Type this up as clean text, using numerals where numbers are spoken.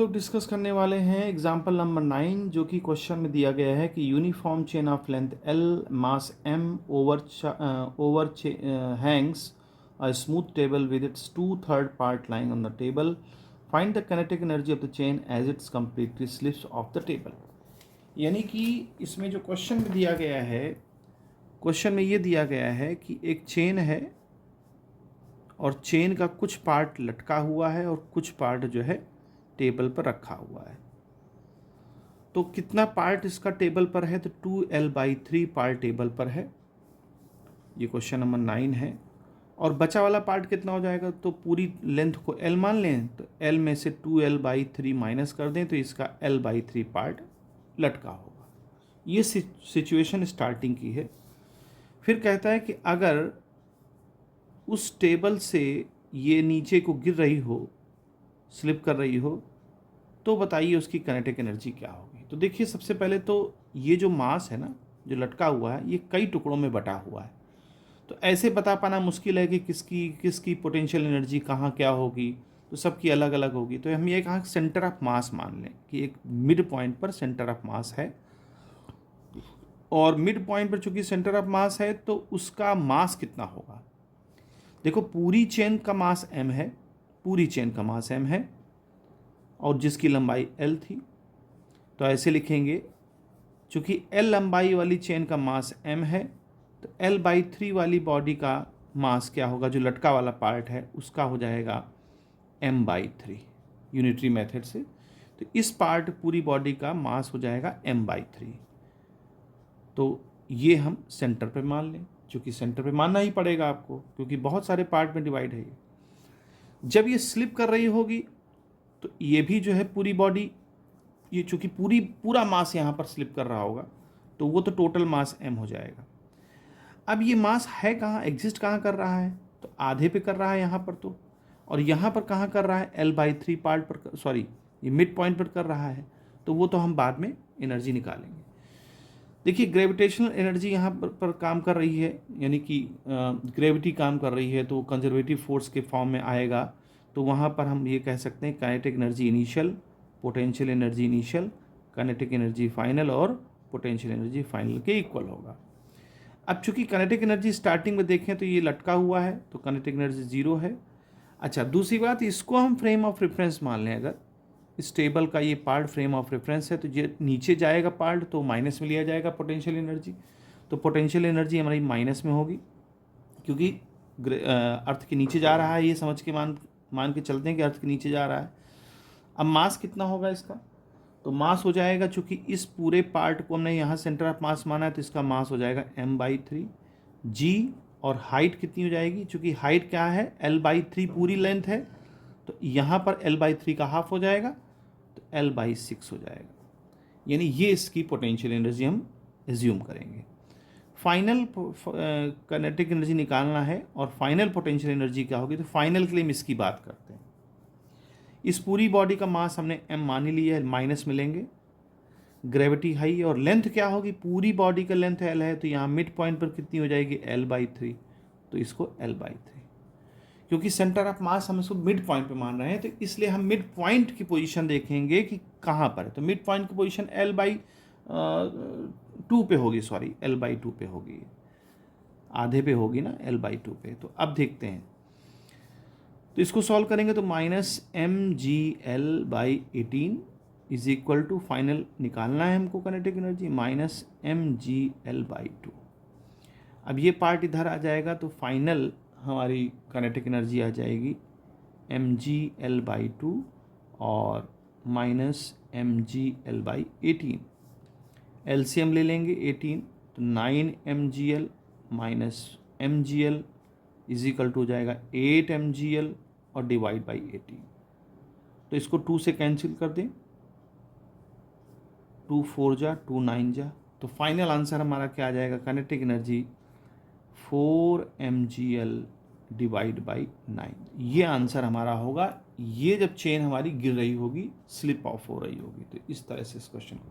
लोग डिस्कस करने वाले हैं एग्जाम्पल नंबर 9, जो कि क्वेश्चन में दिया गया है कि uniform chain of length L, mass M over Hanks a smooth table with its 2/3 part lying on the table. Find the kinetic energy of the chain as it completely slips off the table. यानी कि इसमें जो question में दिया गया है, question में ये दिया गया है कि एक चेन है और चेन का कुछ पार्ट लटका हुआ है और कुछ पार्ट जो है टेबल पर रखा हुआ है। तो कितना पार्ट इसका टेबल पर है? तो 2L/3 पार्ट टेबल पर है। ये क्वेश्चन नंबर 9 है। और बचा वाला पार्ट कितना हो जाएगा? तो पूरी लेंथ को L मान लें, तो L में से 2L/3 माइनस कर दें तो इसका L/3 पार्ट लटका होगा। ये सिचुएशन स्टार्टिंग की है। फिर कहता है कि अगर उस टेबल से ये नीचे को गिर रही हो, स्लिप कर रही हो, तो बताइए उसकी काइनेटिक एनर्जी क्या होगी। तो देखिए, सबसे पहले तो ये जो मास है ना, जो लटका हुआ है, ये कई टुकड़ों में बटा हुआ है। तो ऐसे बता पाना मुश्किल है कि किसकी पोटेंशियल एनर्जी कहाँ क्या होगी, तो सबकी अलग अलग होगी। तो हम ये कहाँ सेंटर ऑफ मास मान लें कि एक मिड पॉइंट पर सेंटर ऑफ मास है, और मिड पॉइंट पर चूंकि सेंटर ऑफ मास है तो उसका मास कितना होगा। देखो, पूरी चेन का मास m है, पूरी चेन का मास m है, और जिसकी लंबाई L थी। तो ऐसे लिखेंगे, चूँकि L लंबाई वाली चेन का मास m है, तो L/3 वाली बॉडी का मास क्या होगा, जो लटका वाला पार्ट है उसका हो जाएगा m/3 यूनिटरी मेथड से। तो इस पार्ट पूरी बॉडी का मास हो जाएगा m/3। तो ये हम सेंटर पे मान लें, चूँकि सेंटर पे मानना ही पड़ेगा आपको, क्योंकि बहुत सारे पार्ट में डिवाइड है ये। जब ये स्लिप कर रही होगी तो ये भी जो है पूरी बॉडी, ये चूँकि पूरा मास यहाँ पर स्लिप कर रहा होगा, तो वो तो टोटल मास m हो जाएगा। अब ये मास है कहाँ, एग्जिस्ट कहाँ कर रहा है? तो आधे पे कर रहा है यहाँ पर, तो और यहाँ पर कहाँ कर रहा है? L/3 पार्ट पर, सॉरी, ये मिड पॉइंट पर कर रहा है। तो वो तो हम बाद में एनर्जी निकालेंगे। देखिए, ग्रेविटेशनल एनर्जी यहाँ पर काम कर रही है, यानी कि ग्रेविटी काम कर रही है, तो कंजर्वेटिव फोर्स के फॉर्म में आएगा। तो वहाँ पर हम ये कह सकते हैं kinetic energy initial, potential energy initial, kinetic energy final और पोटेंशियल एनर्जी फाइनल के इक्वल होगा। अब चूंकि काइनेटिक एनर्जी स्टार्टिंग में देखें तो ये लटका हुआ है, तो काइनेटिक एनर्जी 0 है। अच्छा, दूसरी बात, इसको हम फ्रेम ऑफ रेफरेंस मान लें। अगर इस टेबल का ये पार्ट फ्रेम ऑफ रेफरेंस है, तो ये नीचे जाएगा पार्ट, तो माइनस में लिया जाएगा पोटेंशियल एनर्जी। तो पोटेंशियल एनर्जी हमारी माइनस में होगी, क्योंकि अर्थ के नीचे जा रहा है, ये समझ के मान के चलते हैं कि अर्थ के नीचे जा रहा है। अब मास कितना होगा इसका? तो मास हो जाएगा, चूँकि इस पूरे पार्ट को हमने यहाँ सेंटर ऑफ मास माना है, तो इसका मास हो जाएगा m/3 g। और हाइट कितनी हो जाएगी? चूँकि हाइट क्या है, L/3 पूरी लेंथ है, तो यहाँ पर L/3 का हाफ हो जाएगा, तो L/6 हो जाएगा। यानी ये इसकी पोटेंशियल एनर्जी हम एज्यूम करेंगे। फाइनल काइनेटिक एनर्जी निकालना है और फाइनल पोटेंशियल एनर्जी क्या होगी, तो फाइनल के लिए हम इसकी बात करते हैं। इस पूरी बॉडी का मास हमने m मान ही लिया है, माइनस मिलेंगे, ग्रेविटी हाई, और लेंथ क्या होगी, पूरी बॉडी का लेंथ L है, तो यहाँ मिड पॉइंट पर कितनी हो जाएगी, L/3। तो इसको L/3, क्योंकि सेंटर ऑफ मास हम इसको मिड पॉइंट पे मान रहे हैं, तो इसलिए हम मिड पॉइंट की पोजीशन देखेंगे कि कहाँ पर है। तो मिड पॉइंट की पोजीशन L/2 पे होगी, सॉरी L/2 पे होगी, आधे पे होगी ना, L/2 पे। तो अब देखते हैं, तो इसको सॉल्व करेंगे तो -mgl/18 is equal to, final निकालना है हमको काइनेटिक एनर्जी, -mgl/2। अब ये पार्ट इधर आ जाएगा, तो फाइनल हमारी काइनेटिक एनर्जी आ जाएगी mgl/2 और -mgl/18। एलसीएम ले लेंगे 18, तो 9mgl -mgl is equal to हो जाएगा 8mgl और डिवाइड बाई 18। तो इसको 2 से कैंसिल कर दें, 2 4 जा, 2 9 जा, तो फाइनल आंसर हमारा क्या आ जाएगा, kinetic energy 4mgl divide by 9। ये आंसर हमारा होगा, ये जब चेन हमारी गिर रही होगी, स्लिप ऑफ हो रही होगी। तो इस तरह से इस क्वेश्चन को